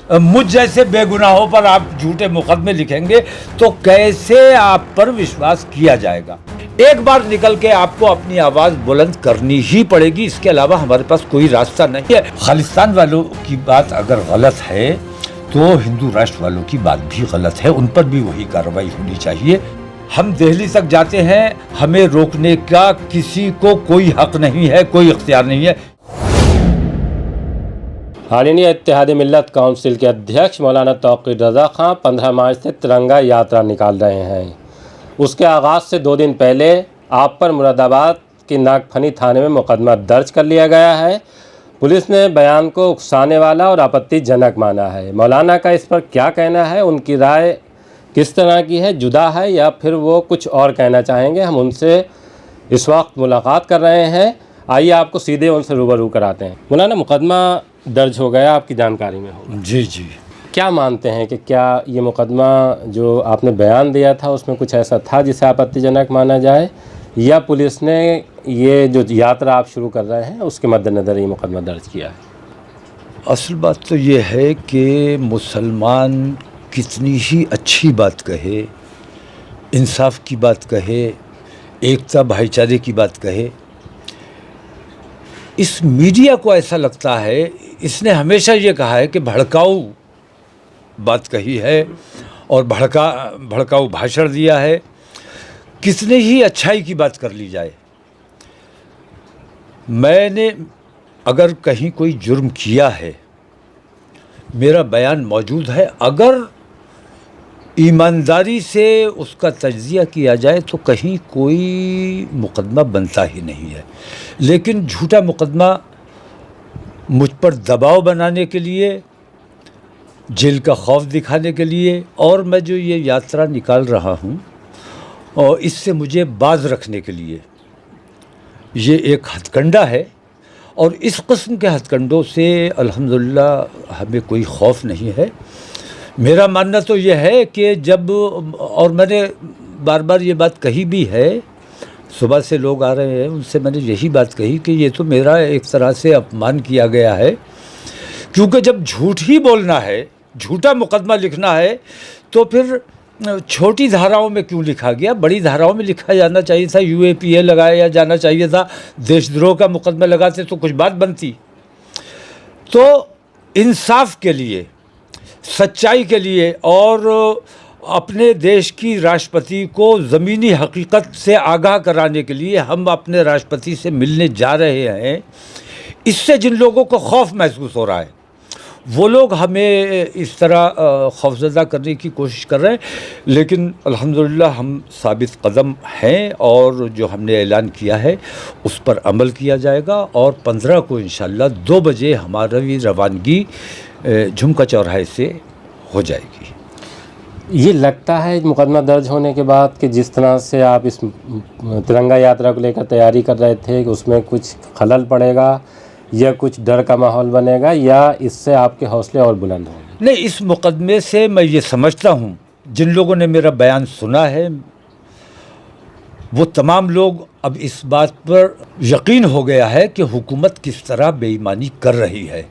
मुझ जैसे बेगुनाहों पर आप झूठे मुकदमे लिखेंगे तो कैसे आप पर विश्वास किया जाएगा। एक बार निकल के आपको अपनी आवाज बुलंद करनी ही पड़ेगी, इसके अलावा हमारे पास कोई रास्ता नहीं है। खालिस्तान वालों की बात अगर गलत है तो हिंदू राष्ट्र वालों की बात भी गलत है, उन पर भी वही कार्रवाई होनी चाहिए। हम दिल्ली तक जाते हैं, हमें रोकने का किसी को कोई हक नहीं है, कोई इख्तियार नहीं है। ऑल इंडिया इत्तेहाद मिल्लत काउंसिल के अध्यक्ष मौलाना तौक़ीर रज़ा खां 15 मार्च से तिरंगा यात्रा निकाल रहे हैं। उसके आगाज़ से 2 दिन पहले आप पर मुरादाबाद के नागफनी थाने में मुकदमा दर्ज कर लिया गया है। पुलिस ने बयान को उकसाने वाला और आपत्तिजनक माना है। मौलाना का इस पर क्या कहना है, उनकी राय किस तरह की है, जुदा है या फिर वो कुछ और कहना चाहेंगे, हम उनसे इस वक्त मुलाकात कर रहे हैं। आइए आपको सीधे उनसे रूबरू कराते हैं। मौलाना, मुकदमा दर्ज हो गया, आपकी जानकारी में होगा। जी। क्या मानते हैं कि क्या ये मुकदमा जो आपने बयान दिया था उसमें कुछ ऐसा था जिसे आपत्तिजनक माना जाए, या पुलिस ने ये जो यात्रा आप शुरू कर रहे हैं उसके मद्देनज़र ये मुकदमा दर्ज किया है? असल बात तो ये है कि मुसलमान कितनी ही अच्छी बात कहे, इंसाफ की बात कहे, एकता भाईचारे की बात कहे, इस मीडिया को ऐसा लगता है, इसने हमेशा ये कहा है कि भड़काऊ बात कही है और भड़काऊ भाषण दिया है। कितने ही अच्छाई की बात कर ली जाए, मैंने अगर कहीं कोई जुर्म किया है, मेरा बयान मौजूद है। अगर ईमानदारी से उसका तज्जिया किया जाए तो कहीं कोई मुकदमा बनता ही नहीं है। लेकिन झूठा मुकदमा मुझ पर दबाव बनाने के लिए, जेल का खौफ दिखाने के लिए, और मैं जो ये यात्रा निकाल रहा हूँ और इससे मुझे बाज रखने के लिए, ये एक हथकंडा है। और इस किस्म के हथकंडों से अल्हम्दुलिल्लाह हमें कोई खौफ नहीं है। मेरा मानना तो ये है कि जब, और मैंने बार बार ये बात कही भी है, सुबह से लोग आ रहे हैं उनसे मैंने यही बात कही कि ये तो मेरा एक तरह से अपमान किया गया है, क्योंकि जब झूठ ही बोलना है, झूठा मुकदमा लिखना है, तो फिर छोटी धाराओं में क्यों लिखा गया, बड़ी धाराओं में लिखा जाना चाहिए था। UAPA लगाया जाना चाहिए था, देशद्रोह का मुकदमा लगाते तो कुछ बात बनती। तो इंसाफ के लिए, सच्चाई के लिए और अपने देश की राष्ट्रपति को ज़मीनी हकीकत से आगाह कराने के लिए हम अपने राष्ट्रपति से मिलने जा रहे हैं। इससे जिन लोगों को खौफ महसूस हो रहा है, वो लोग हमें इस तरह खौफज़दा करने की कोशिश कर रहे हैं। लेकिन अल्हम्दुलिल्लाह हम साबित कदम हैं और जो हमने ऐलान किया है उस पर अमल किया जाएगा। और 15 को इंशाअल्लाह 2 बजे हमारी रवानगी झुमका चौराहे से हो जाएगी। ये लगता है मुकदमा दर्ज होने के बाद कि जिस तरह से आप इस तिरंगा यात्रा को लेकर तैयारी कर रहे थे कि उसमें कुछ खलल पड़ेगा या कुछ डर का माहौल बनेगा, या इससे आपके हौसले और बुलंद होंगे? नहीं, इस मुकदमे से मैं ये समझता हूँ, जिन लोगों ने मेरा बयान सुना है वो तमाम लोग अब इस बात पर यकीन हो गया है कि हुकूमत किस तरह बेईमानी कर रही है।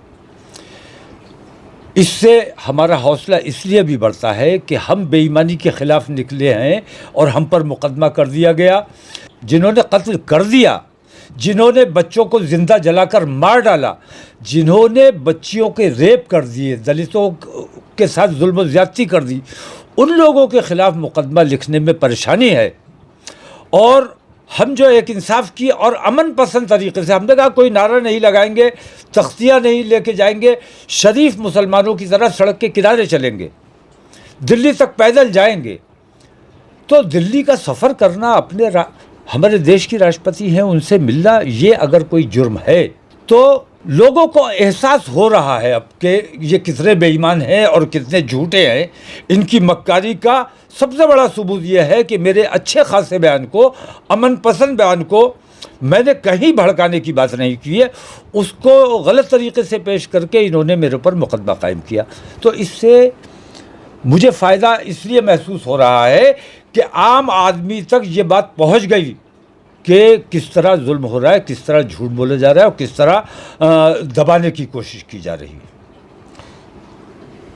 इससे हमारा हौसला इसलिए भी बढ़ता है कि हम बेईमानी के ख़िलाफ़ निकले हैं और हम पर मुकदमा कर दिया गया। जिन्होंने कत्ल कर दिया, जिन्होंने बच्चों को ज़िंदा जलाकर मार डाला, जिन्होंने बच्चियों के रेप कर दिए, दलितों के साथ जुल्म और ज़्यादती कर दी, उन लोगों के ख़िलाफ़ मुकदमा लिखने में परेशानी है। और हम जो एक इंसाफ की और अमन पसंद तरीके से, हमने कहा कोई नारा नहीं लगाएंगे, तख्तियाँ नहीं लेके जाएंगे, शरीफ मुसलमानों की तरह सड़क के किनारे चलेंगे, दिल्ली तक पैदल जाएंगे। तो दिल्ली का सफ़र करना, अपने हमारे देश की राष्ट्रपति हैं उनसे मिलना, ये अगर कोई जुर्म है तो लोगों को एहसास हो रहा है अब कि ये कितने बेईमान हैं और कितने झूठे हैं। इनकी मक्कारी का सबसे बड़ा सबूत ये है कि मेरे अच्छे खासे बयान को, अमन पसंद बयान को, मैंने कहीं भड़काने की बात नहीं की है, उसको गलत तरीके से पेश करके इन्होंने मेरे ऊपर मुकदमा कायम किया। तो इससे मुझे फ़ायदा इसलिए महसूस हो रहा है कि आम आदमी तक ये बात पहुंच गई कि किस तरह जुल्म हो रहा है, किस तरह झूठ बोला जा रहा है और किस तरह दबाने की कोशिश की जा रही है।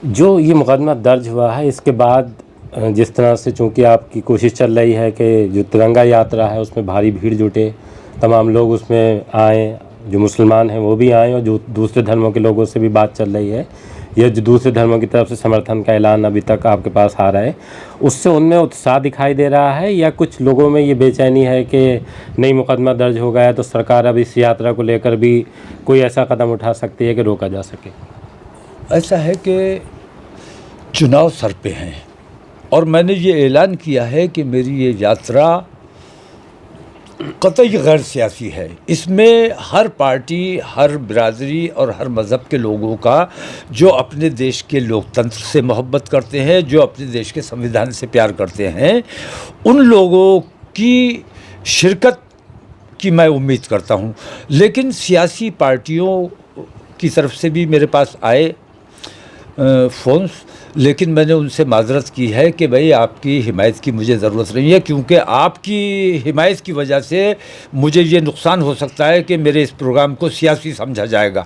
जो ये मुकदमा दर्ज हुआ है इसके बाद जिस तरह से चूँकि आपकी कोशिश चल रही है कि जो तिरंगा यात्रा है उसमें भारी भीड़ जुटे, तमाम लोग उसमें आएँ, जो मुसलमान हैं वो भी आएँ और जो दूसरे धर्मों के लोगों से भी बात चल रही है, ये जो दूसरे धर्मों की तरफ से समर्थन का ऐलान अभी तक आपके पास आ रहा है, उससे उनमें उत्साह दिखाई दे रहा है या कुछ लोगों में ये बेचैनी है कि नहीं मुकदमा दर्ज हो गया तो सरकार अब इस यात्रा को लेकर भी कोई ऐसा कदम उठा सकती है कि रोका जा सके? ऐसा है कि चुनाव सर पे हैं और मैंने ये ऐलान किया है कि मेरी ये यात्रा कतई गैर सियासी है। इसमें हर पार्टी, हर बिरादरी और हर मज़हब के लोगों का, जो अपने देश के लोकतंत्र से मोहब्बत करते हैं, जो अपने देश के संविधान से प्यार करते हैं, उन लोगों की शिरकत की मैं उम्मीद करता हूँ। लेकिन सियासी पार्टियों की तरफ से भी मेरे पास आए फ़ोन्स, लेकिन मैंने उनसे माज़रत की है कि भाई आपकी हिमायत की मुझे ज़रूरत नहीं है, क्योंकि आपकी हिमायत की वजह से मुझे ये नुकसान हो सकता है कि मेरे इस प्रोग्राम को सियासी समझा जाएगा।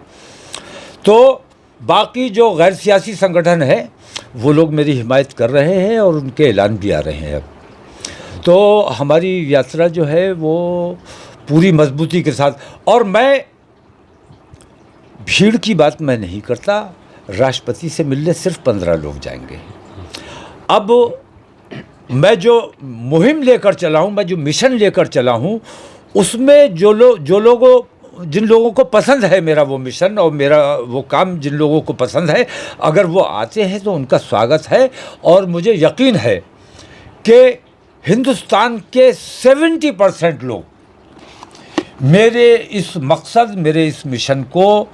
तो बाकी जो गैर सियासी संगठन है वो लोग मेरी हिमायत कर रहे हैं और उनके ऐलान भी आ रहे हैं अब। तो हमारी यात्रा जो है वो पूरी मजबूती के साथ, और मैं भीड़ की बात मैं नहीं करता। राष्ट्रपति से मिलने सिर्फ 15 लोग जाएंगे। अब मैं जो मुहिम लेकर चला हूँ, मैं जो मिशन लेकर चला हूँ, उसमें जिन लोगों को पसंद है मेरा वो मिशन और मेरा वो काम, जिन लोगों को पसंद है, अगर वो आते हैं तो उनका स्वागत है। और मुझे यकीन है कि हिंदुस्तान के 70% लोग मेरे इस मकसद, मेरे इस मिशन को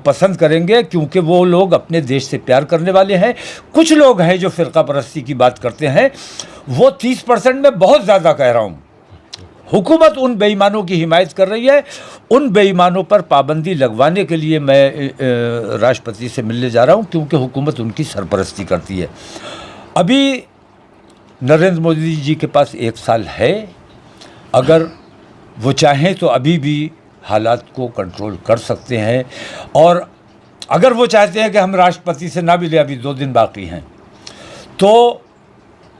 पसंद करेंगे, क्योंकि वो लोग अपने देश से प्यार करने वाले हैं। कुछ लोग हैं जो फ़िरका परस्ती की बात करते हैं, वो 30% में बहुत ज़्यादा कह रहा हूँ। हुकूमत उन बेईमानों की हिमायत कर रही है। उन बेईमानों पर पाबंदी लगवाने के लिए मैं राष्ट्रपति से मिलने जा रहा हूँ, क्योंकि हुकूमत उनकी सरपरस्ती करती है। अभी नरेंद्र मोदी जी के पास 1 साल है। अगर वो चाहें तो अभी भी हालात को कंट्रोल कर सकते हैं, और अगर वो चाहते हैं कि हम राष्ट्रपति से ना मिले, अभी 2 दिन बाकी हैं, तो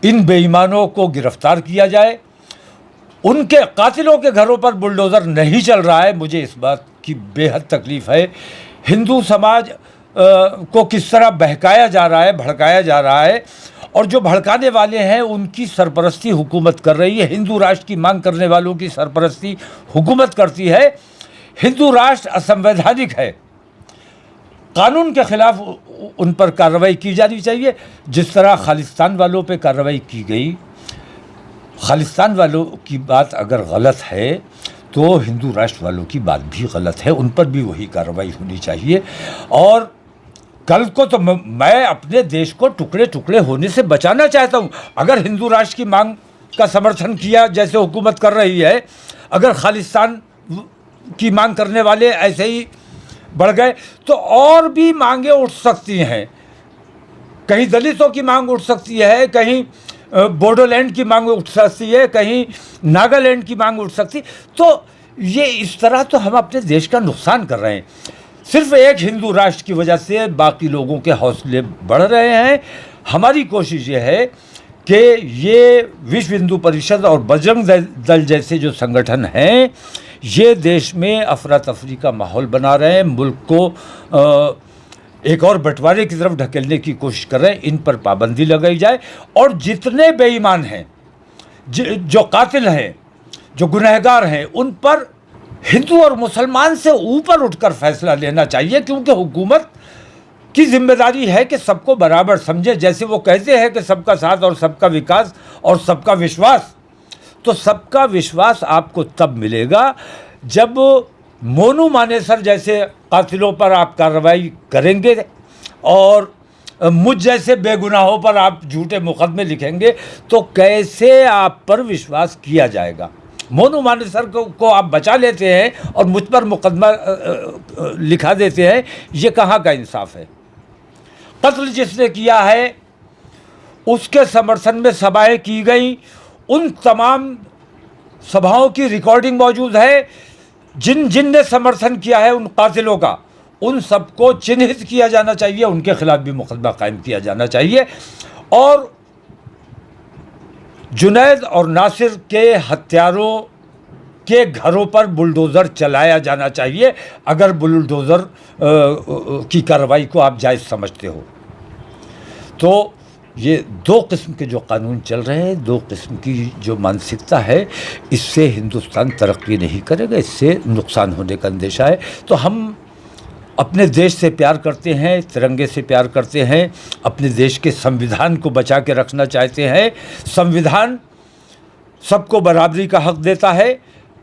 इन बेईमानों को गिरफ्तार किया जाए। उनके कातिलों के घरों पर बुलडोज़र नहीं चल रहा है, मुझे इस बात की बेहद तकलीफ़ है। हिंदू समाज को किस तरह बहकाया जा रहा है, भड़काया जा रहा है, और जो भड़काने वाले हैं उनकी सरपरस्ती हुकूमत कर रही है। हिंदू राष्ट्र की मांग करने वालों की सरपरस्ती हुकूमत करती है। हिंदू राष्ट्र असंवैधानिक है। कानून के ख़िलाफ़ उन पर कार्रवाई की जानी चाहिए, जिस तरह खालिस्तान वालों पे कार्रवाई की गई। खालिस्तान वालों की बात अगर गलत है तो हिंदू राष्ट्र वालों की बात भी गलत है, उन पर भी वही कार्रवाई होनी चाहिए। और कल को तो मैं अपने देश को टुकड़े टुकड़े होने से बचाना चाहता हूँ। अगर हिंदू राष्ट्र की मांग का समर्थन किया जैसे हुकूमत कर रही है, अगर खालिस्तान की मांग करने वाले ऐसे ही बढ़ गए, तो और भी मांगें उठ सकती हैं। कहीं दलितों की मांग उठ सकती है, कहीं बोडोलैंड की मांग उठ सकती है, कहीं नागालैंड की मांग उठ सकती। तो ये इस तरह तो हम अपने देश का नुकसान कर रहे हैं। सिर्फ एक हिंदू राष्ट्र की वजह से बाकी लोगों के हौसले बढ़ रहे हैं। हमारी कोशिश ये है कि ये विश्व हिंदू परिषद और बजरंग दल जैसे जो संगठन हैं, ये देश में अफरा तफरी का माहौल बना रहे हैं, मुल्क को एक और बंटवारे की तरफ ढकेलने की कोशिश कर रहे हैं। इन पर पाबंदी लगाई जाए, और जितने बेईमान हैं, जो कातिल हैं, जो गुनहगार हैं, उन पर हिंदू और मुसलमान से ऊपर उठकर फैसला लेना चाहिए, क्योंकि हुकूमत की जिम्मेदारी है कि सबको बराबर समझे। जैसे वो कहते हैं कि सबका साथ और सबका विकास और सबका विश्वास, तो सबका विश्वास आपको तब मिलेगा जब मोनू मानेसर जैसे कातिलों पर आप कार्रवाई करेंगे और मुझ जैसे बेगुनाहों पर आप झूठे मुकदमे लिखेंगे, तो कैसे आप पर विश्वास किया जाएगा। मोनू मानेसर को आप बचा लेते हैं और मुझ पर मुकदमा लिखा देते हैं, ये कहाँ का इंसाफ है। कत्ल जिसने किया है उसके समर्थन में सभाएं की गई, उन तमाम सभाओं की रिकॉर्डिंग मौजूद है। जिन ने समर्थन किया है उन कातिलों का, उन सबको चिन्हित किया जाना चाहिए, उनके खिलाफ भी मुकदमा कायम किया जाना चाहिए और जुनैद और नासिर के हत्यारों के घरों पर बुलडोज़र चलाया जाना चाहिए अगर बुलडोज़र की कार्रवाई को आप जायज़ समझते हो। तो ये दो किस्म के जो कानून चल रहे हैं, दो किस्म की जो मानसिकता है, इससे हिंदुस्तान तरक्की नहीं करेगा, इससे नुकसान होने का अंदेशा है। तो हम अपने देश से प्यार करते हैं, तिरंगे से प्यार करते हैं, अपने देश के संविधान को बचा के रखना चाहते हैं। संविधान सबको बराबरी का हक देता है।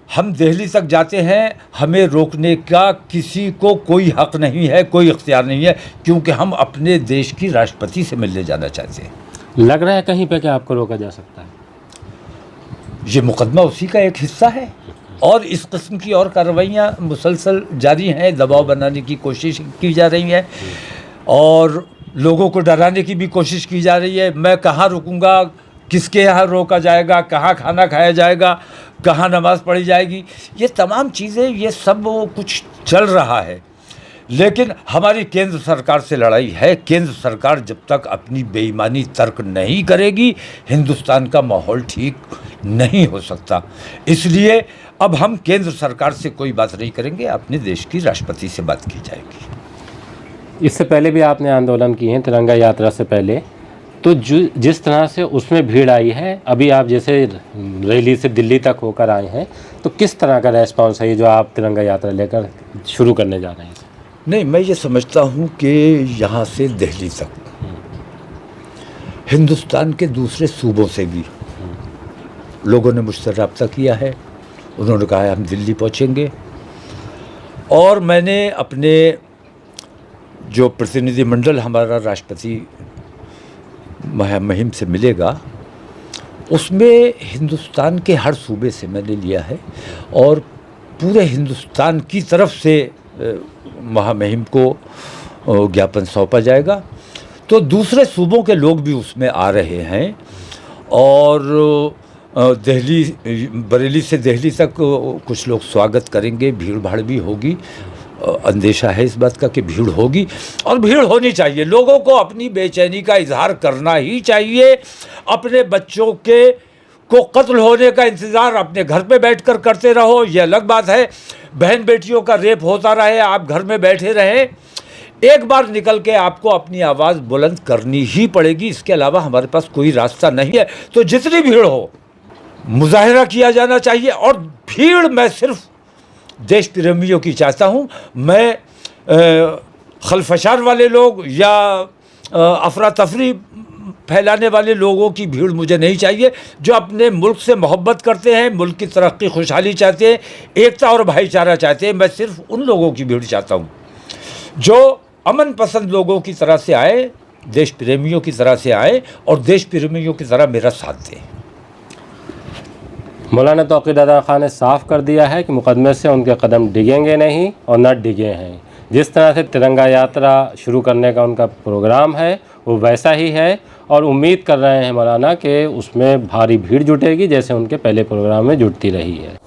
हम दिल्ली तक जाते हैं, हमें रोकने का किसी को कोई हक नहीं है, कोई इख्तियार नहीं है, क्योंकि हम अपने देश की राष्ट्रपति से मिलने जाना चाहते हैं। लग रहा है कहीं पे कि आपको रोका जा सकता है? ये मुकदमा उसी का एक हिस्सा है और इस किस्म की और कार्रवाइयाँ मुसलसल जारी हैं। दबाव बनाने की कोशिश की जा रही है और लोगों को डराने की भी कोशिश की जा रही है। मैं कहाँ रुकूंगा, किसके यहाँ रोका जाएगा, कहाँ खाना खाया जाएगा, कहाँ नमाज़ पढ़ी जाएगी, ये तमाम चीज़ें, ये सब कुछ चल रहा है। लेकिन हमारी केंद्र सरकार से लड़ाई है। केंद्र सरकार जब तक अपनी बेईमानी तर्क नहीं करेगी, हिंदुस्तान का माहौल ठीक नहीं हो सकता। इसलिए अब हम केंद्र सरकार से कोई बात नहीं करेंगे, अपने देश की राष्ट्रपति से बात की जाएगी। इससे पहले भी आपने आंदोलन किए हैं, तिरंगा यात्रा से पहले, तो जिस तरह से उसमें भीड़ आई है, अभी आप जैसे रैली से दिल्ली तक होकर आए हैं, तो किस तरह का रेस्पॉन्स है ये जो आप तिरंगा यात्रा लेकर शुरू करने जा रहे हैं? नहीं, मैं ये समझता हूँ कि यहाँ से दिल्ली तक हिंदुस्तान के दूसरे सूबों से भी लोगों ने मुझसे रब्ता किया है। उन्होंने कहा है हम दिल्ली पहुँचेंगे और मैंने अपने जो प्रतिनिधिमंडल हमारा राष्ट्रपति मुहिम से मिलेगा, उसमें हिंदुस्तान के हर सूबे से मैंने लिया है और पूरे हिंदुस्तान की तरफ से महामहिम को ज्ञापन सौंपा जाएगा। तो दूसरे सूबों के लोग भी उसमें आ रहे हैं और दिल्ली, बरेली से दिल्ली तक कुछ लोग स्वागत करेंगे, भीड़ भाड़ भी होगी। अंदेशा है इस बात का कि भीड़ होगी और भीड़ होनी चाहिए। लोगों को अपनी बेचैनी का इजहार करना ही चाहिए। अपने बच्चों को कत्ल होने का इंतज़ार अपने घर पे बैठकर करते रहो, ये अलग बात है। बहन बेटियों का रेप होता रहे, आप घर में बैठे रहें, एक बार निकल के आपको अपनी आवाज़ बुलंद करनी ही पड़ेगी। इसके अलावा हमारे पास कोई रास्ता नहीं है। तो जितनी भीड़ हो, मुजाहिरा किया जाना चाहिए। और भीड़ मैं सिर्फ देश प्रेमियों की चाहता हूँ। मैं खलफशार वाले लोग या अफरा तफरी फैलाने वाले लोगों की भीड़ मुझे नहीं चाहिए। जो अपने मुल्क से मोहब्बत करते हैं, मुल्क की तरक्की, खुशहाली चाहते हैं, एकता और भाईचारा चाहते हैं, मैं सिर्फ उन लोगों की भीड़ चाहता हूँ जो अमन पसंद लोगों की तरह से आए, देश प्रेमियों की तरह से आए और देश प्रेमियों की तरह मेरा साथ दें। मौलाना तौक़ीर रज़ा ख़ान ने साफ कर दिया है कि मुकदमे से उनके कदम डिगेंगे नहीं और न डिगे हैं। जिस तरह से तिरंगा यात्रा शुरू करने का उनका प्रोग्राम है वो वैसा ही है और उम्मीद कर रहे हैं मौलाना कि उसमें भारी भीड़ जुटेगी जैसे उनके पहले प्रोग्राम में जुटती रही है।